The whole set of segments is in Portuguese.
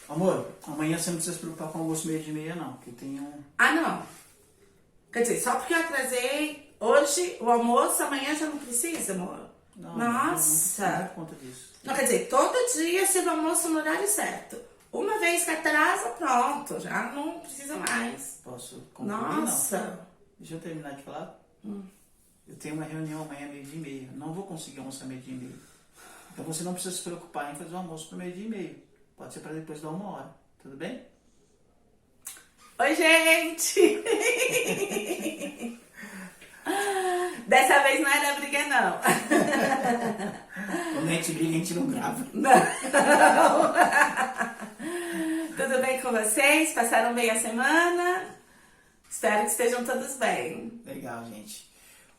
Amor, amanhã você não precisa se preocupar com o almoço meio de meia, não, porque tem um... Ah, não. Quer dizer, só porque eu atrasei hoje o almoço, amanhã já não precisa, amor? Não, Nossa. não dá conta disso. Não, quer dizer, todo dia sirva almoço no horário certo. Uma vez que atrasa, pronto, já não precisa mais. Posso concluir? Nossa. Não. Deixa eu terminar de falar. Eu tenho uma reunião amanhã meio dia e meia. Não vou conseguir almoçar meio dia e meia. Então você não precisa se preocupar em fazer o almoço para meio dia e meio. Pode ser para depois da 1 hora. Tudo bem? Oi, gente! Dessa vez não era briga, não. Quando a gente briga, a gente não grava. Não. Tudo bem com vocês? Passaram bem a semana? Espero que estejam todos bem. Legal, gente.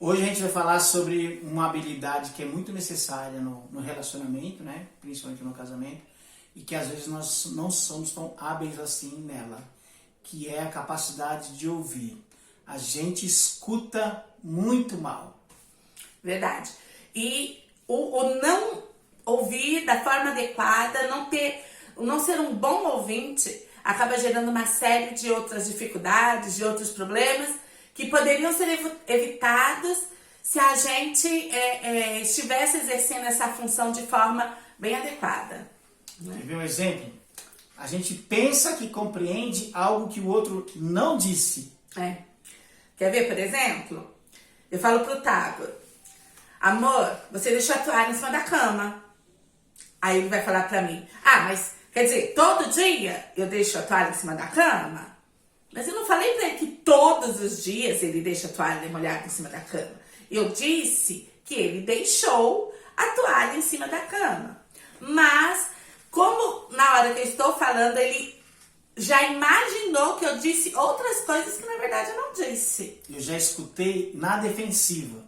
Hoje a gente vai falar sobre uma habilidade que é muito necessária no relacionamento, né? Principalmente no casamento, e que às vezes nós não somos tão hábeis assim nela, que é a capacidade de ouvir. A gente escuta muito mal. Verdade. E o não ouvir da forma adequada, não ser um bom ouvinte, acaba gerando uma série de outras dificuldades, de outros problemas que poderiam ser evitados se a gente estivesse exercendo essa função de forma bem adequada. Quer ver um exemplo? A gente pensa que compreende algo que o outro não disse. Quer ver, por exemplo? Eu falo pro Tago: amor, você deixou a toalha em cima da cama. Aí ele vai falar pra mim: ah, mas quer dizer, todo dia eu deixo a toalha em cima da cama? Mas eu não falei pra ele que todos os dias ele deixa a toalha molhada em cima da cama. Eu disse que ele deixou a toalha em cima da cama. Mas, como na hora que eu estou falando, ele já imaginou que eu disse outras coisas que na verdade eu não disse. Eu já escutei na defensiva,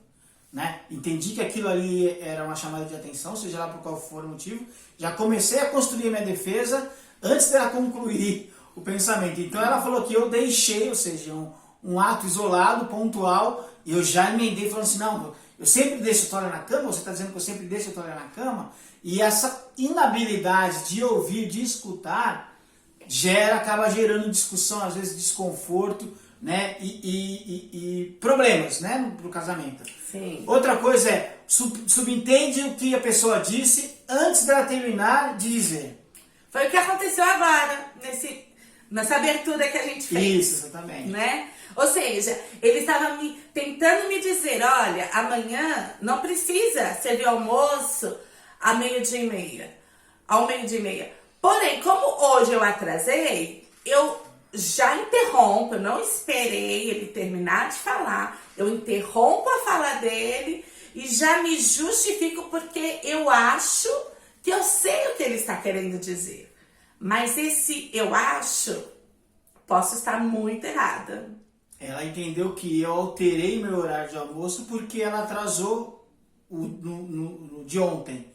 né? Entendi que aquilo ali era uma chamada de atenção, seja lá por qual for o motivo. Já comecei a construir minha defesa antes dela concluir o pensamento. Então ela falou que eu deixei, ou seja, um ato isolado, pontual, e eu já emendei falando assim: não, eu sempre deixo a toalha na cama, você está dizendo que eu sempre deixo a toalha na cama? E essa inabilidade de ouvir, de escutar, acaba gerando discussão, às vezes desconforto, né? E problemas, né? Pro casamento. Sim. Outra coisa é, subentende o que a pessoa disse antes dela terminar de dizer. Foi o que aconteceu agora, nessa abertura que a gente fez. Isso, exatamente. Né? Ou seja, ele estava tentando me dizer: olha, amanhã não precisa servir almoço ao meio-dia e meia. Porém, como hoje eu atrasei, eu já interrompo, eu não esperei ele terminar de falar, eu interrompo a fala dele e já me justifico porque eu acho que eu sei o que ele está querendo dizer. Mas esse eu acho, posso estar muito errada. Ela entendeu que eu alterei meu horário de almoço porque ela atrasou no de ontem.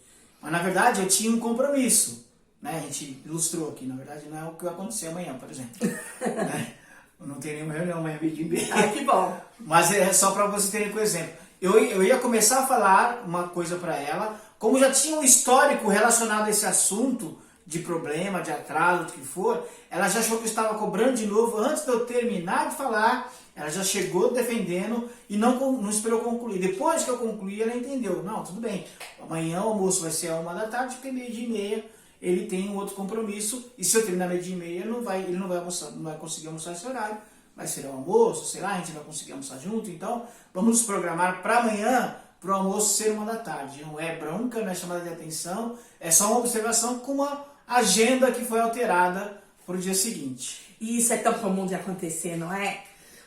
Mas na verdade eu tinha um compromisso. Né? A gente ilustrou aqui, na verdade não é o que vai acontecer amanhã, por exemplo. Né? Eu não tenho nenhuma reunião amanhã, meio de meia. Ah, que bom. Mas é só para vocês terem um exemplo. Eu ia começar a falar uma coisa para ela, como já tinha um histórico relacionado a esse assunto, de problema, de atraso, do que for, ela já achou que eu estava cobrando de novo. Antes de eu terminar de falar, ela já chegou defendendo e não esperou concluir. Depois que eu concluí, ela entendeu. Não, tudo bem, amanhã o almoço vai ser a 1 da tarde, porque meio dia e meia ele tem um outro compromisso, e se eu terminar meio dia e meia, ele não vai almoçar, não vai conseguir almoçar esse horário, vai ser o almoço, sei lá, a gente vai conseguir almoçar junto. Então vamos nos programar para amanhã, para o almoço ser 1 da tarde. Não é bronca, não é chamada de atenção, é só uma observação com uma agenda que foi alterada para o dia seguinte. E isso é tão comum de acontecer, não é?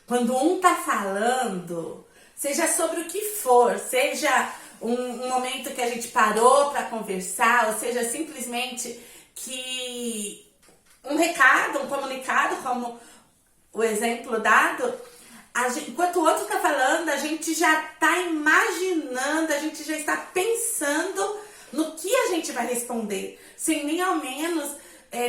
Quando um tá falando, seja sobre o que for, seja um momento que a gente parou para conversar, ou seja, simplesmente que um recado, um comunicado, como o exemplo dado, enquanto o outro tá falando, a gente já tá imaginando, a gente já está pensando no que a gente vai responder, sem nem ao menos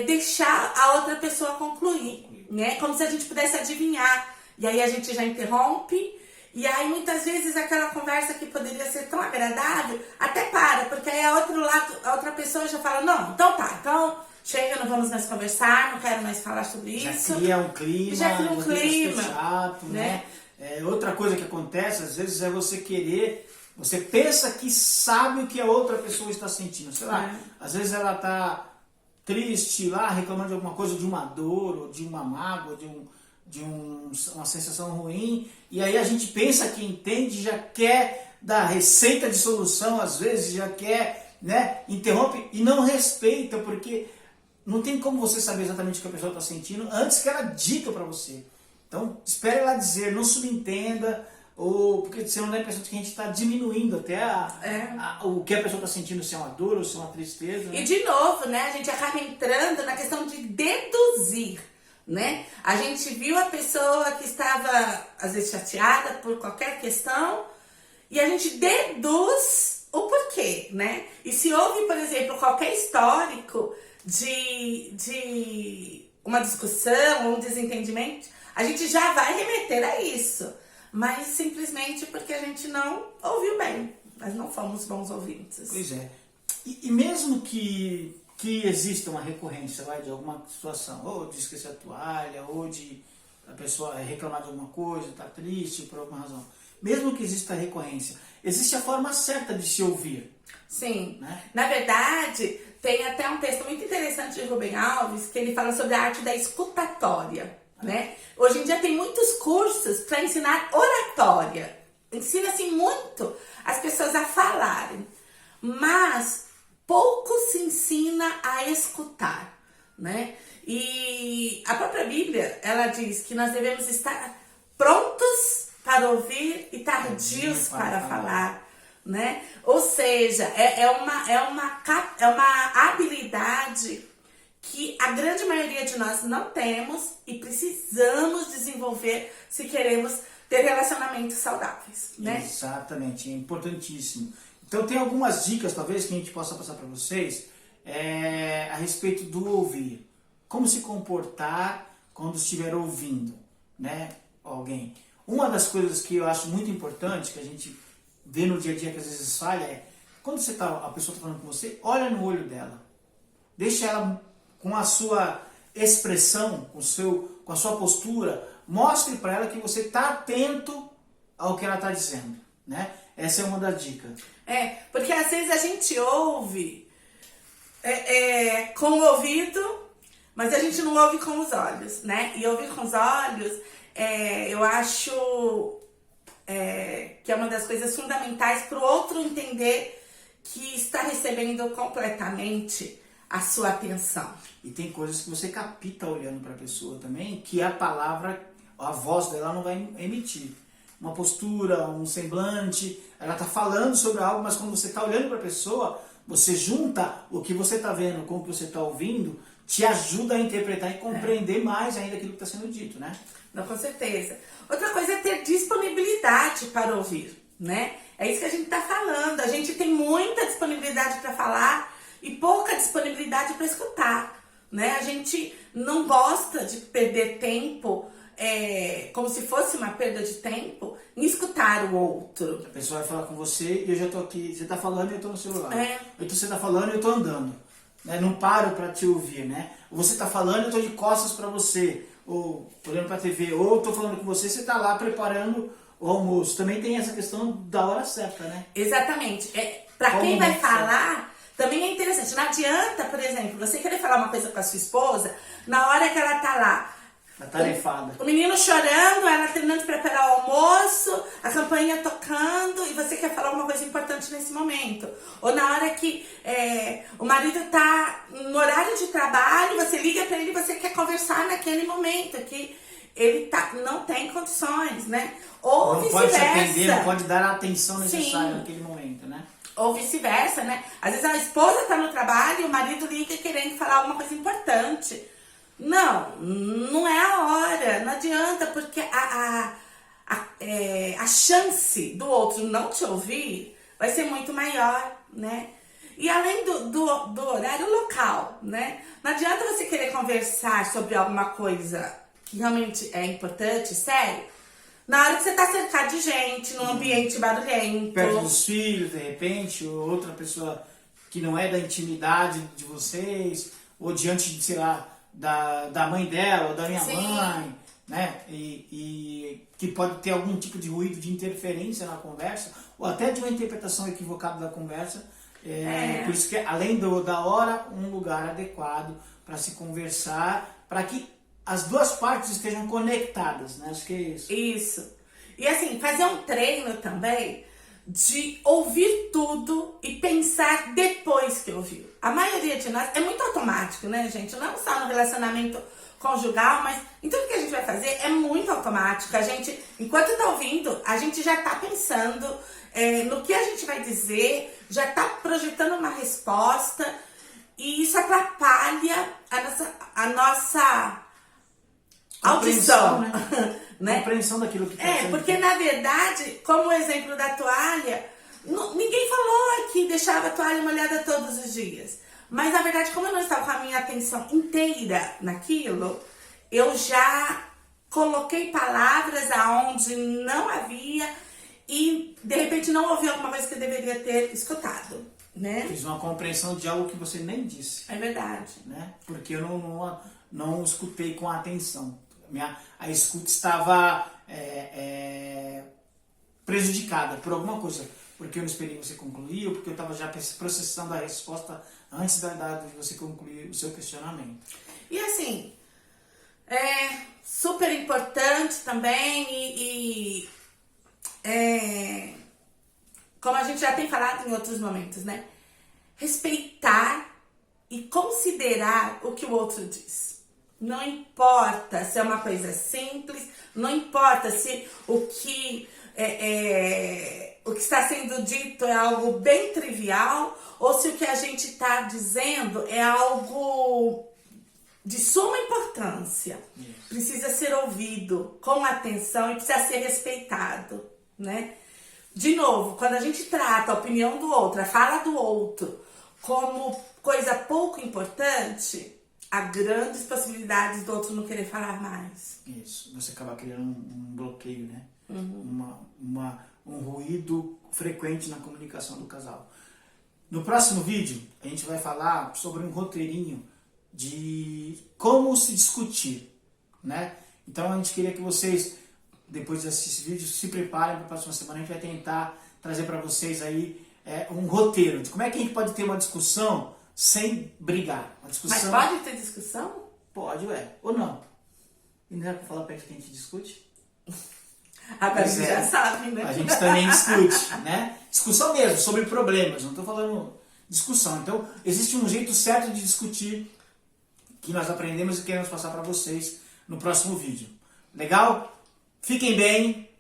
deixar a outra pessoa concluir, né? Como se a gente pudesse adivinhar. E aí a gente já interrompe, e aí muitas vezes aquela conversa que poderia ser tão agradável, até para, porque aí a outra pessoa já fala: não, então tá, então chega, não vamos mais conversar, não quero mais falar sobre isso. Já cria um clima, já cria um clima, chato, né? Outra coisa que acontece, às vezes, é você querer, você pensa que sabe o que a outra pessoa está sentindo. Sei lá, às vezes ela está triste lá, reclamando de alguma coisa, de uma dor, ou de uma mágoa, uma sensação ruim, e aí a gente pensa que entende, já quer dar receita de solução, às vezes já quer, né, interrompe e não respeita, porque não tem como você saber exatamente o que a pessoa está sentindo antes que ela diga para você. Então, espere ela dizer, não subentenda, ou porque você não dá a impressão de que a gente está diminuindo até o que a pessoa está sentindo, se é uma dor ou se é uma tristeza. Né? E de novo, né, a gente acaba entrando na questão de deduzir, né? A gente viu a pessoa que estava, às vezes, chateada por qualquer questão e a gente deduz o porquê, né? E se houve, por exemplo, qualquer histórico de uma discussão ou um desentendimento, a gente já vai remeter a isso. Mas simplesmente porque a gente não ouviu bem. Nós não fomos bons ouvintes. Pois é. E mesmo que exista uma recorrência de alguma situação, ou de esquecer a toalha, ou de a pessoa reclamar de alguma coisa, está triste por alguma razão, mesmo que exista recorrência, existe a forma certa de se ouvir. Sim. Né? Na verdade, tem até um texto muito interessante de Rubem Alves, que ele fala sobre a arte da escutatória. Né? Hoje em dia tem muitos cursos para ensinar oratória. Ensina-se muito as pessoas a falarem, mas pouco se ensina a escutar, né? E a própria Bíblia, ela diz que nós devemos estar prontos para ouvir e tardios para falar, né? Ou seja, é uma habilidade que a grande maioria de nós não temos e precisamos desenvolver se queremos ter relacionamentos saudáveis, né? Exatamente, é importantíssimo. Então tem algumas dicas, talvez, que a gente possa passar para vocês a respeito do ouvir. Como se comportar quando estiver ouvindo, né, alguém. Uma das coisas que eu acho muito importante, que a gente vê no dia a dia que às vezes falha, é quando a pessoa está falando com você, olha no olho dela. Deixa ela com a sua expressão, com a sua postura, mostre para ela que você está atento ao que ela está dizendo, né? Essa é uma das dicas. Porque às vezes a gente ouve com o ouvido, mas a gente não ouve com os olhos, né? E ouvir com os olhos, eu acho que é uma das coisas fundamentais para o outro entender que está recebendo completamente a sua atenção. E tem coisas que você capta olhando para a pessoa também, que a palavra, a voz dela não vai emitir. Uma postura, um semblante, ela está falando sobre algo, mas quando você está olhando para a pessoa, você junta o que você está vendo com o que você está ouvindo, te ajuda a interpretar e compreender mais ainda aquilo que está sendo dito, né? Não, com certeza. Outra coisa é ter disponibilidade para ouvir, né? É isso que a gente está falando. A gente tem muita disponibilidade para falar e pouca disponibilidade para escutar, né? A gente não gosta de perder tempo, como se fosse uma perda de tempo, em escutar o outro. A pessoa vai falar com você e eu já estou aqui, você está falando e eu estou no celular. Então você está falando e eu estou andando. Né? Não paro para te ouvir, né? Você está falando e eu estou de costas para você, ou olhando para a TV, ou estou falando com você e você está lá preparando o almoço. Também tem essa questão da hora certa, né? Exatamente. Para quem vai falar, também é interessante. Não adianta, por exemplo, você querer falar uma coisa com a sua esposa, na hora que ela está lá, tarefada. O menino chorando, ela terminando de preparar o almoço, a campainha tocando e você quer falar alguma coisa importante nesse momento. Ou na hora que o marido está no horário de trabalho, você liga para ele e você quer conversar naquele momento que ele não tem condições, né? Ou vice-versa. Não pode te atender, não pode dar a atenção necessária naquele momento, né? Ou vice-versa, né? Às vezes a esposa está no trabalho e o marido liga querendo falar alguma coisa importante. Não é a hora, não adianta, porque a chance do outro não te ouvir vai ser muito maior, né? E além do horário local, né? Não adianta você querer conversar sobre alguma coisa que realmente é importante, sério, na hora que você tá cercado de gente, num ambiente barulhento. Perto dos filhos, de repente, ou outra pessoa que não é da intimidade de vocês, ou diante, sei lá, da mãe dela ou da minha Sim. mãe, né? E que pode ter algum tipo de ruído, de interferência na conversa, ou até de uma interpretação equivocada da conversa. Por isso que, além da hora, um lugar adequado para se conversar, para que as duas partes estejam conectadas, né? Acho que é isso. Isso. E assim, fazer um treino também de ouvir tudo e pensar depois que ouviu. A maioria de nós é muito automático, né, gente? Não só no relacionamento conjugal, mas em tudo que a gente vai fazer é muito automático. A gente, enquanto tá ouvindo, a gente já tá pensando no que a gente vai dizer, já tá projetando uma resposta, e isso atrapalha a nossa audição, né? Compreensão daquilo que está sendo porque na verdade, como o exemplo da toalha, ninguém falou que deixava a toalha molhada todos os dias. Mas na verdade, como eu não estava com a minha atenção inteira naquilo, eu já coloquei palavras aonde não havia e de repente não ouvi alguma coisa que eu deveria ter escutado, né? Fiz uma compreensão de algo que você nem disse. É verdade. Né? Porque eu não escutei com atenção. A escuta estava prejudicada por alguma coisa. Porque eu não esperei você concluir, ou porque eu estava já processando a resposta antes de você concluir o seu questionamento. E assim, super importante também, como a gente já tem falado em outros momentos, né? Respeitar e considerar o que o outro diz. Não importa se é uma coisa simples, não importa se o que está sendo dito é algo bem trivial, ou se o que a gente está dizendo é algo de suma importância. Precisa ser ouvido com atenção e precisa ser respeitado, né? De novo, quando a gente trata a opinião do outro, a fala do outro, como coisa pouco importante, há grandes possibilidades do outro não querer falar mais. Isso, você acaba criando um bloqueio, né? Um ruído frequente na comunicação do casal. No próximo vídeo, a gente vai falar sobre um roteirinho de como se discutir, né? Então a gente queria que vocês, depois de assistir esse vídeo, se preparem para a próxima semana. A gente vai tentar trazer para vocês aí um roteiro de como é que a gente pode ter uma discussão sem brigar. Uma discussão... Mas pode ter discussão? Pode, ou não. E não é para falar para a gente que a gente discute? Agora a gente já sabe, né? A gente também discute, né? Discussão mesmo, sobre problemas, não estou falando discussão. Então, existe um jeito certo de discutir que nós aprendemos e queremos passar para vocês no próximo vídeo. Legal? Fiquem bem,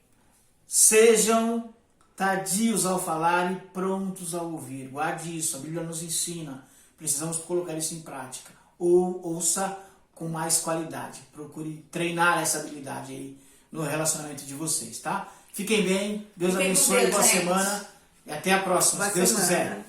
sejam tardios ao falar e prontos ao ouvir. Guarde isso, a Bíblia nos ensina. Precisamos colocar isso em prática. Ou ouça com mais qualidade. Procure treinar essa habilidade aí no relacionamento de vocês, tá? Fiquem bem, Deus abençoe, boa semana e até a próxima, se Deus quiser.